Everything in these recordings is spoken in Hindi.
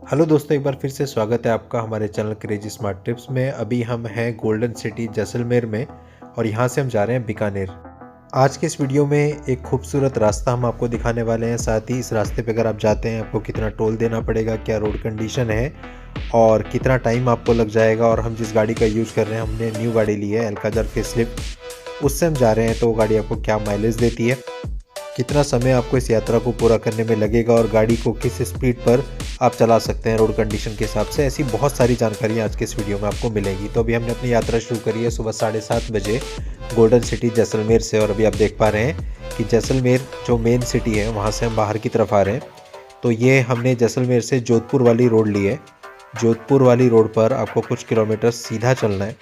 हेलो दोस्तों, एक बार फिर से स्वागत है आपका हमारे चैनल क्रेजी स्मार्ट टिप्स में। अभी हम हैं गोल्डन सिटी जैसलमेर में और यहाँ से हम जा रहे हैं बीकानेर। आज के इस वीडियो में एक खूबसूरत रास्ता हम आपको दिखाने वाले हैं। साथ ही इस रास्ते पे अगर आप जाते हैं आपको कितना टोल देना पड़ेगा, क्या रोड कंडीशन है और कितना टाइम आपको लग जाएगा। और हम जिस गाड़ी का यूज़ कर रहे हैं, हमने न्यू गाड़ी ली है अल्काजार फेसलिफ्ट, उससे हम जा रहे हैं। तो वो गाड़ी आपको क्या माइलेज देती है, कितना समय आपको इस यात्रा को पूरा करने में लगेगा और गाड़ी को किस स्पीड पर आप चला सकते हैं रोड कंडीशन के हिसाब से, ऐसी बहुत सारी जानकारियाँ आज के इस वीडियो में आपको मिलेंगी। तो अभी हमने अपनी यात्रा शुरू करी है सुबह 7:30 बजे गोल्डन सिटी जैसलमेर से। और अभी आप देख पा रहे हैं कि जैसलमेर जो मेन सिटी है वहाँ से हम बाहर की तरफ आ रहे हैं। तो ये हमने जैसलमेर से जोधपुर वाली रोड ली है। जोधपुर वाली रोड पर आपको कुछ किलोमीटर सीधा चलना है।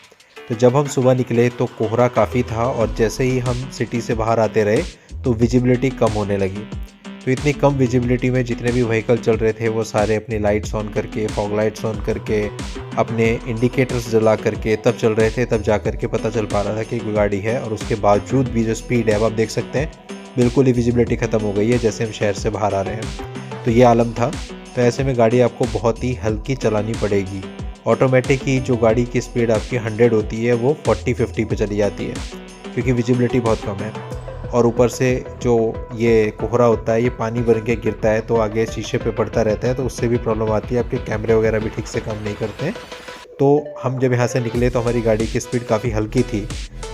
तो जब हम सुबह निकले तो कोहरा काफ़ी था और जैसे ही हम सिटी से बाहर आते रहे तो विजिबिलिटी कम होने लगी। तो इतनी कम विजिबिलिटी में जितने भी व्हीकल चल रहे थे वो सारे अपनी लाइट्स ऑन करके, फॉग लाइट्स ऑन करके, अपने इंडिकेटर्स जला करके तब चल रहे थे। तब जा करके पता चल पा रहा था कि कोई गाड़ी है। और उसके बावजूद भी जो स्पीड है, अब आप देख सकते हैं बिल्कुल ही विजिबिलिटी ख़त्म हो गई है जैसे हम शहर से बाहर आ रहे हैं। तो ये आलम था। तो ऐसे में गाड़ी आपको बहुत ही हल्की चलानी पड़ेगी। ऑटोमेटिक ही जो गाड़ी की स्पीड आपकी 100 होती है वो 40-50 पे चली जाती है क्योंकि विजिबिलिटी बहुत कम है। और ऊपर से जो ये कोहरा होता है ये पानी भर के गिरता है तो आगे शीशे पे पड़ता रहता है, तो उससे भी प्रॉब्लम आती है। आपके कैमरे वगैरह भी ठीक से काम नहीं करते हैं। तो हम जब यहाँ से निकले तो हमारी गाड़ी की स्पीड काफ़ी हल्की थी,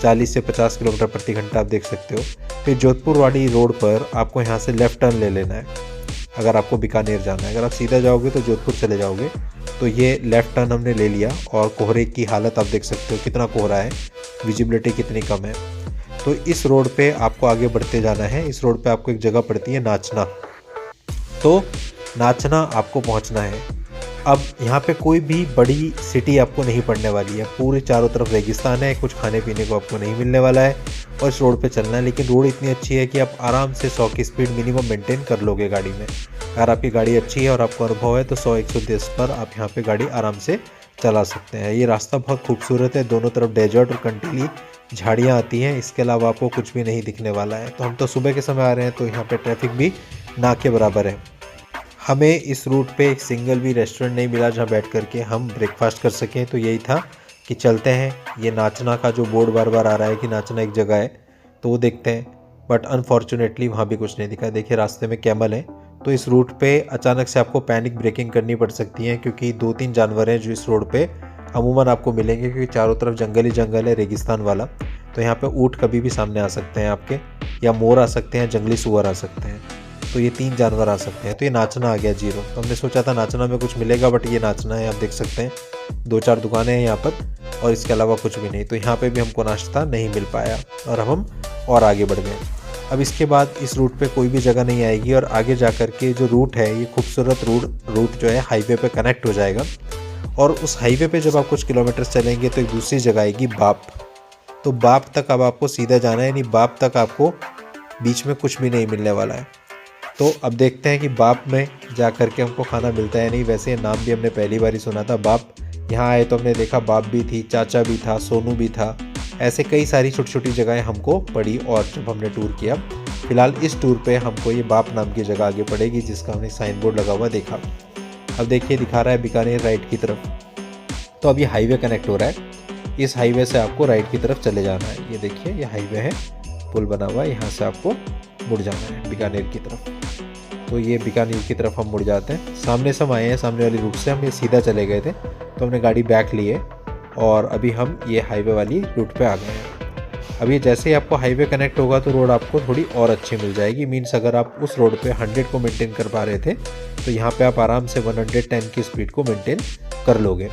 40 से 50 किलोमीटर प्रति घंटा आप देख सकते हो। फिर जोधपुर वाली रोड पर आपको यहाँ से लेफ़्ट टर्न ले लेना है अगर आपको बीकानेर जाना है। अगर आप सीधा जाओगे तो जोधपुर चले जाओगे। तो ये लेफ़्ट टर्न हमने ले लिया और कोहरे की हालत आप देख सकते हो, कितना कोहरा है, विजिबिलिटी कितनी कम है। तो इस रोड पे आपको आगे बढ़ते जाना है। इस रोड पे आपको एक जगह पड़ती है नाचना, तो नाचना आपको पहुंचना है। अब यहाँ पे कोई भी बड़ी सिटी आपको नहीं पड़ने वाली है, पूरे चारों तरफ रेगिस्तान है, कुछ खाने पीने को आपको नहीं मिलने वाला है और इस रोड पे चलना है। लेकिन रोड इतनी अच्छी है कि आप आराम से 100 की स्पीड मिनिमम मेंटेन कर लोगे गाड़ी में। अगर आपकी गाड़ी अच्छी है और आपको अनुभव है तो 100-110 पर आप यहाँ पे गाड़ी आराम से चला सकते हैं। ये रास्ता बहुत खूबसूरत है, दोनों तरफ डेजर्ट और कंटीली झाड़ियाँ आती हैं। इसके अलावा आपको कुछ भी नहीं दिखने वाला है। तो हम तो सुबह के समय आ रहे हैं तो यहाँ पे ट्रैफिक भी ना के बराबर है। हमें इस रूट पे एक सिंगल भी रेस्टोरेंट नहीं मिला जहाँ बैठ करके हम ब्रेकफास्ट कर सकें। तो यही था कि चलते हैं, ये नाचना का जो बोर्ड बार बार आ रहा है कि नाचना एक जगह है तो वो देखते हैं। बट अनफॉर्चुनेटली वहाँ भी कुछ नहीं दिखा। देखिए रास्ते में कैमल है। तो इस रूट पे अचानक से आपको पैनिक ब्रेकिंग करनी पड़ सकती है क्योंकि 2-3 जानवर हैं जो इस रोड पे अमूमन आपको मिलेंगे क्योंकि चारों तरफ जंगल ही जंगल है, रेगिस्तान वाला। तो यहाँ पे ऊँट कभी भी सामने आ सकते हैं आपके, या मोर आ सकते हैं, जंगली सुअर आ सकते हैं। तो ये 3 जानवर आ सकते हैं। तो ये नाचना आ गया 0। तो हमने सोचा था नाचना में कुछ मिलेगा, बट ये नाचना है। आप देख सकते हैं 2-4 दुकानें हैं यहाँ पर और इसके अलावा कुछ भी नहीं। तो यहाँ पे भी हमको नाश्ता नहीं मिल पाया और हम और आगे बढ़ गए। अब इसके बाद इस रूट पे कोई भी जगह नहीं आएगी और आगे जा कर के जो रूट है ये खूबसूरत रूट जो है हाईवे पे कनेक्ट हो जाएगा। और उस हाईवे पे जब आप कुछ किलोमीटर चलेंगे तो एक दूसरी जगह आएगी बाप। तो बाप तक अब आपको सीधा जाना है, यानी बाप तक आपको बीच में कुछ भी नहीं मिलने वाला है। तो अब देखते हैं कि बाप में जा कर के हमको खाना मिलता है नहीं। वैसे नाम भी हमने पहली बार ही सुना था बाप। यहाँ आए तो हमने देखा बाप भी थी, चाचा भी था, सोनू भी था, ऐसे कई सारी छोटी छोटी जगहें हमको पड़ी। और जब हमने टूर किया, फिलहाल इस टूर पे हमको ये बाप नाम की जगह आगे पड़ेगी जिसका हमने साइन बोर्ड लगा हुआ देखा। अब देखिए दिखा रहा है बीकानेर राइट की तरफ। तो अब ये हाईवे कनेक्ट हो रहा है। इस हाईवे से आपको राइट की तरफ चले जाना है। ये देखिए ये हाईवे है, पुल बना हुआ है, यहाँ से आपको मुड़ जाना है बीकानेर की तरफ। तो ये बीकानेर की तरफ हम मुड़ जाते हैं। सामने से हम आए हैं, सामने वाली रूट से हम ये सीधा चले गए थे तो हमने गाड़ी बैक ली है और अभी हम ये हाईवे वाली रूट पे आ गए हैं। अभी जैसे ही आपको हाईवे कनेक्ट होगा तो रोड आपको थोड़ी और अच्छी मिल जाएगी। मीन्स अगर आप उस रोड पे 100 को मेंटेन कर पा रहे थे तो यहाँ पे आप आराम से 110 की स्पीड को मेंटेन कर लोगे।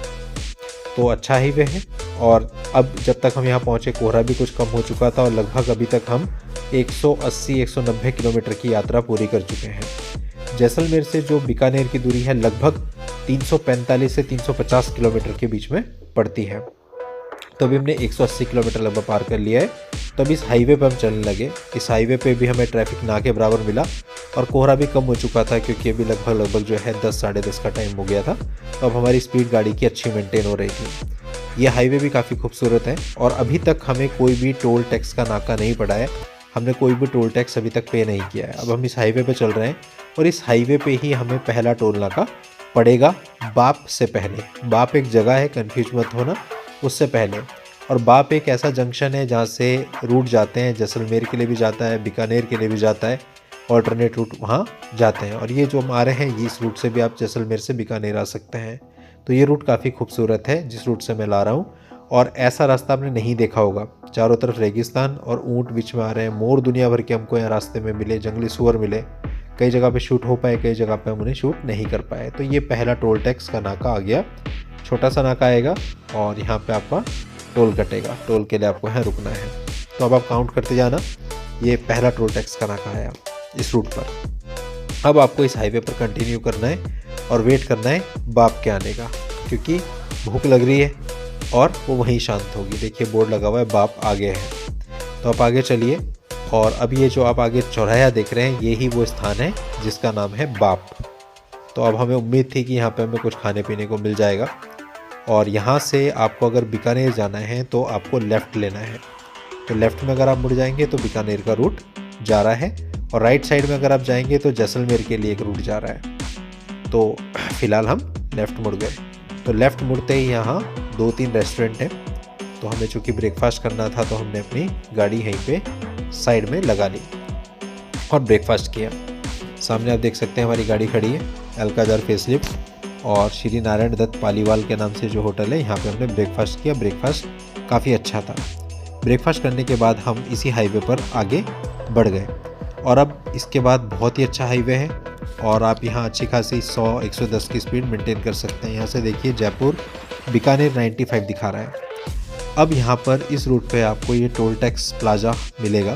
तो अच्छा हाईवे है। और अब जब तक हम यहाँ पहुँचे कोहरा भी कुछ कम हो चुका था और लगभग अभी तक हम 180-190 किलोमीटर की यात्रा पूरी कर चुके हैं। जैसलमेर से जो बीकानेर की दूरी है लगभग 345 से 350 किलोमीटर के बीच में पड़ती है। तो अभी हमने 180 किलोमीटर लगभग पार कर लिया है। तो अभी इस हाईवे पे हम चलने लगे। इस हाईवे पे भी हमें ट्रैफिक ना के बराबर मिला और कोहरा भी कम हो चुका था क्योंकि अभी लगभग जो है 10-10:30 का टाइम हो गया था। तो अब हमारी स्पीड गाड़ी की अच्छी मेंटेन हो रही थी। ये हाईवे भी काफ़ी खूबसूरत है और अभी तक हमें कोई भी टोल टैक्स का नाका नहीं पड़ा है। हमने कोई भी टोल टैक्स अभी तक पे नहीं किया है। अब हम इस हाईवे पे चल रहे हैं और इस हाईवे पे ही हमें पहला टोल नाका पड़ेगा बाप से पहले। बाप एक जगह है, कंफ्यूज मत होना, उससे पहले। और बाप एक ऐसा जंक्शन है जहाँ से रूट जाते हैं, जैसलमेर के लिए भी जाता है, बीकानेर के लिए भी जाता है, ऑल्टरनेट रूट वहाँ जाते हैं। और ये जो हम आ रहे हैं, इस रूट से भी आप जैसलमेर से बीकानेर आ सकते हैं। तो ये रूट काफ़ी खूबसूरत है जिस रूट से मैं ला रहा हूँ। और ऐसा रास्ता आपने नहीं देखा होगा, चारों तरफ रेगिस्तान और ऊँट बीच में आ रहे हैं। मोर दुनिया भर के हमको यहाँ रास्ते में मिले, जंगली सुअर मिले। कई जगह पे शूट हो पाए, कई जगह पे हम उन्हें शूट नहीं कर पाए। तो ये पहला टोल टैक्स का नाका आ गया, छोटा सा नाका आएगा और यहाँ पे आपका टोल कटेगा। टोल के लिए आपको यहाँ रुकना है। तो अब आप काउंट करते जाना। ये पहला टोल टैक्स का नाका आया इस रूट पर। अब आपको इस हाईवे पर कंटिन्यू करना है और वेट करना है बाप के आने का, क्योंकि भूख लग रही है और वो वहीं शांत होगी। देखिए बोर्ड लगा हुआ है, बाप आगे है। तो आप आगे चलिए। और अब ये जो आप आगे चौराहा देख रहे हैं, ये ही वो स्थान है जिसका नाम है बाप। तो अब हमें उम्मीद थी कि यहाँ पे हमें कुछ खाने पीने को मिल जाएगा। और यहाँ से आपको अगर बीकानेर जाना है तो आपको लेफ़्ट लेना है। तो लेफ़्ट में अगर आप मुड़ जाएंगे तो बीकानेर का रूट जा रहा है, और राइट साइड में अगर आप जाएंगे तो जैसलमेर के लिए एक रूट जा रहा है। तो फिलहाल हम लेफ़्ट मुड़ गए। तो लेफ़्ट मुड़ते ही यहाँ 2-3 रेस्टोरेंट हैं। तो हमें चूँकि ब्रेकफास्ट करना था तो हमने अपनी गाड़ी यहीं पे साइड में लगा ली और ब्रेकफास्ट किया। सामने आप देख सकते हैं हमारी गाड़ी खड़ी है, अलकाजार फेसलिफ्ट और श्री नारायण दत्त पालीवाल के नाम से जो होटल है, यहाँ पे हमने ब्रेकफास्ट किया। ब्रेकफास्ट काफ़ी अच्छा था। ब्रेकफास्ट करने के बाद हम इसी हाईवे पर आगे बढ़ गए। और अब इसके बाद बहुत ही अच्छा हाईवे है और आप यहाँ अच्छी खासी 100-110 की स्पीड मेंटेन कर सकते हैं। यहाँ से देखिए जयपुर बीकानेर 95 दिखा रहा है। अब यहाँ पर इस रूट पे आपको ये टोल टैक्स प्लाजा मिलेगा।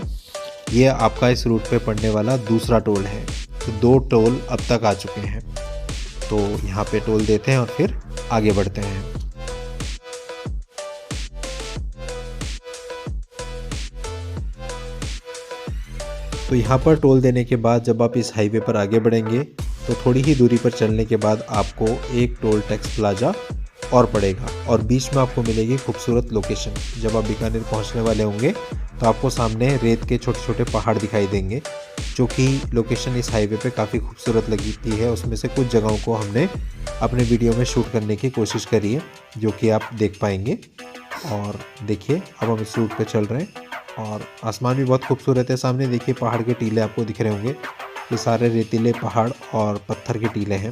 ये आपका इस रूट पे पड़ने वाला दूसरा टोल है। तो 2 टोल अब तक आ चुके हैं। तो यहाँ पे टोल देते हैं और फिर आगे बढ़ते हैं। तो यहाँ पर टोल देने के बाद जब आप इस हाईवे पर आगे बढ़ेंगे तो थोड़ी ही दूरी पर चलने के बाद आपको एक टोल टैक्स प्लाजा और पड़ेगा, और बीच में आपको मिलेगी खूबसूरत लोकेशन। जब आप बीकानेर पहुँचने वाले होंगे तो आपको सामने रेत के छोटे छोटे पहाड़ दिखाई देंगे, जो कि लोकेशन इस हाईवे पे काफ़ी खूबसूरत लगती है। उसमें से कुछ जगहों को हमने अपने वीडियो में शूट करने की कोशिश करी है, जो कि आप देख पाएंगे। और देखिए अब हम इस रूट पे चल रहे हैं और आसमान भी बहुत खूबसूरत है। सामने देखिए पहाड़ के टीले आपको दिख रहे होंगे। ये सारे रेतीले पहाड़ और पत्थर के टीले हैं,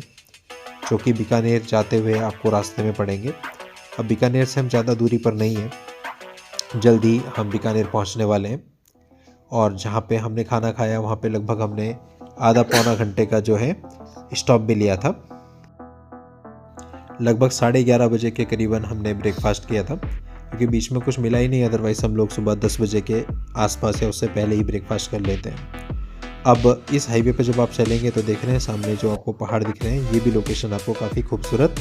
जो कि बीकानेर जाते हुए आपको रास्ते में पड़ेंगे। अब बीकानेर से हम ज़्यादा दूरी पर नहीं हैं, जल्दी हम बीकानेर पहुंचने वाले हैं। और जहां पे हमने खाना खाया वहां पे लगभग हमने आधा पौना घंटे का जो है स्टॉप भी लिया था। लगभग 11:30 बजे के करीबन हमने ब्रेकफास्ट किया था, क्योंकि बीच में कुछ मिला ही नहीं। अदरवाइज़ हम लोग सुबह 10 बजे के आसपास या उससे पहले ही ब्रेकफास्ट कर लेते हैं। अब इस हाईवे पे जब आप चलेंगे तो देख रहे हैं सामने जो आपको पहाड़ दिख रहे हैं, ये भी लोकेशन आपको काफ़ी खूबसूरत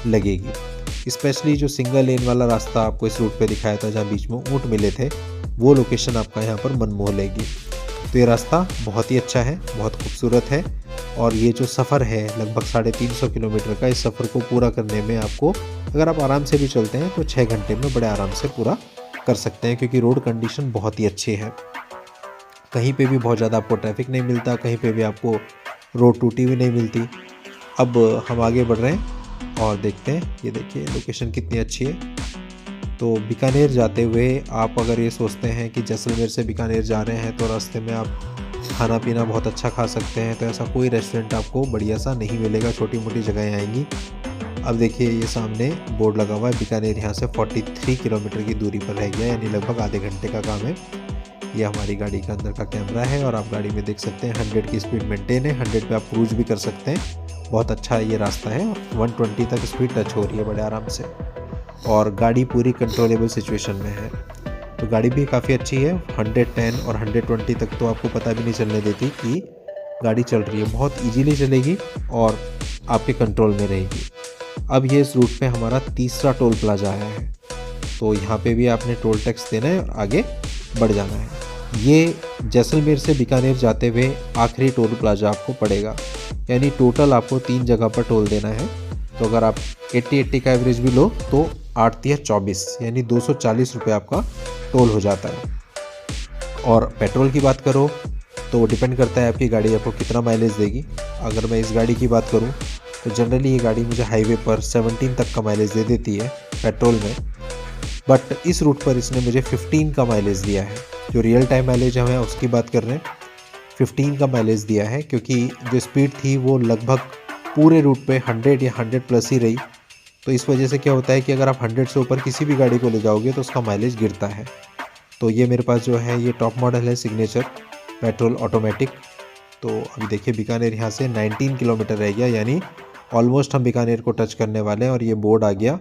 लगेगी। स्पेशली जो सिंगल लेन वाला रास्ता आपको इस रूट पे दिखाया था, जहाँ बीच में ऊँट मिले थे, वो लोकेशन आपका यहाँ पर मनमोह लेगी। तो ये रास्ता बहुत ही अच्छा है, बहुत खूबसूरत है। और ये जो सफ़र है लगभग 350 किलोमीटर का, इस सफ़र को पूरा करने में आपको, अगर आप आराम से भी चलते हैं तो 6 घंटे में बड़े आराम से पूरा कर सकते हैं, क्योंकि रोड कंडीशन बहुत ही अच्छी है। कहीं पे भी बहुत ज़्यादा आपको ट्रैफिक नहीं मिलता, कहीं पे भी आपको रोड टूटी हुई नहीं मिलती। अब हम आगे बढ़ रहे हैं और देखते हैं, ये देखिए लोकेशन कितनी अच्छी है। तो बीकानेर जाते हुए आप अगर ये सोचते हैं कि जैसलमेर से बीकानेर जा रहे हैं तो रास्ते में आप खाना पीना बहुत अच्छा खा सकते हैं, तो ऐसा कोई रेस्टोरेंट आपको बढ़िया सा नहीं मिलेगा, छोटी मोटी जगहें आएंगी। अब देखिए ये सामने बोर्ड लगा हुआ है, बीकानेर यहाँ से 43 किलोमीटर की दूरी पर रह गया, यानी लगभग आधे घंटे का काम है। ये हमारी गाड़ी का अंदर का कैमरा है और आप गाड़ी में देख सकते हैं 100 की स्पीड मेंटेन है। 100 पे आप क्रूज भी कर सकते हैं। बहुत अच्छा ये रास्ता है और 120 तक स्पीड टच हो रही है बड़े आराम से, और गाड़ी पूरी कंट्रोलेबल सिचुएशन में है। तो गाड़ी भी काफ़ी अच्छी है। 110 और 120 तक तो आपको पता भी नहीं चलने देती कि गाड़ी चल रही है, बहुत ईजीली चलेगी और आपके कंट्रोल में रहेगी। अब ये इस रूट पे हमारा तीसरा टोल प्लाजा आया है, तो यहाँ पे भी आपने टोल टैक्स देना है और आगे बढ़ जाना है। ये जैसलमेर से बीकानेर जाते हुए आखिरी टोल प्लाजा आपको पड़ेगा, यानी टोटल आपको 3 जगह पर टोल देना है। तो अगर आप 80 का एवरेज भी लो तो 8×3=24, यानी 240 रुपये आपका टोल हो जाता है। और पेट्रोल की बात करो तो डिपेंड करता है आपकी गाड़ी आपको कितना माइलेज देगी। अगर मैं इस गाड़ी की बात करूं तो जनरली ये गाड़ी मुझे हाईवे पर 17 तक का माइलेज दे देती है पेट्रोल में, बट इस रूट पर इसने मुझे 15 का माइलेज दिया है। जो रियल टाइम माइलेज हम उसकी बात कर रहे हैं, 15 का माइलेज दिया है, क्योंकि जो स्पीड थी वो लगभग पूरे रूट पे 100 या 100 प्लस ही रही। तो इस वजह से क्या होता है कि अगर आप 100 से ऊपर किसी भी गाड़ी को ले जाओगे तो उसका माइलेज गिरता है। तो ये मेरे पास जो है ये टॉप मॉडल है सिग्नेचर पेट्रोल ऑटोमेटिक। तो अभी देखिए बीकानेर यहाँ से 19 किलोमीटर रह गया, यानी ऑलमोस्ट हम बीकानेर को टच करने वाले हैं। और ये बोर्ड आ गया,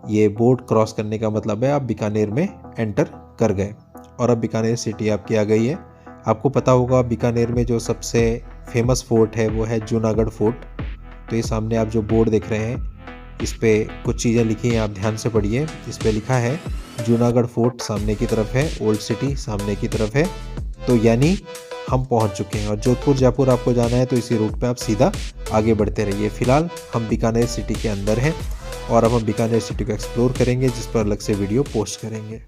ये बोर्ड क्रॉस करने का मतलब है आप बीकानेर में एंटर कर गए। और अब बीकानेर सिटी आपकी आ गई है। आपको पता होगा बीकानेर में जो सबसे फेमस फोर्ट है वो है जूनागढ़ फोर्ट। तो ये सामने आप जो बोर्ड देख रहे हैं इस पर कुछ चीज़ें लिखी हैं, आप ध्यान से पढ़िए। इस पर लिखा है जूनागढ़ फोर्ट सामने की तरफ है, ओल्ड सिटी सामने की तरफ है। तो यानी हम पहुंच चुके हैं। और जोधपुर जयपुर आपको जाना है तो इसी रूट पे आप सीधा आगे बढ़ते रहिए। फिलहाल हम बीकानेर सिटी के अंदर हैं और अब हम बीकानेर सिटी को एक्सप्लोर करेंगे, जिस पर अलग से वीडियो पोस्ट करेंगे।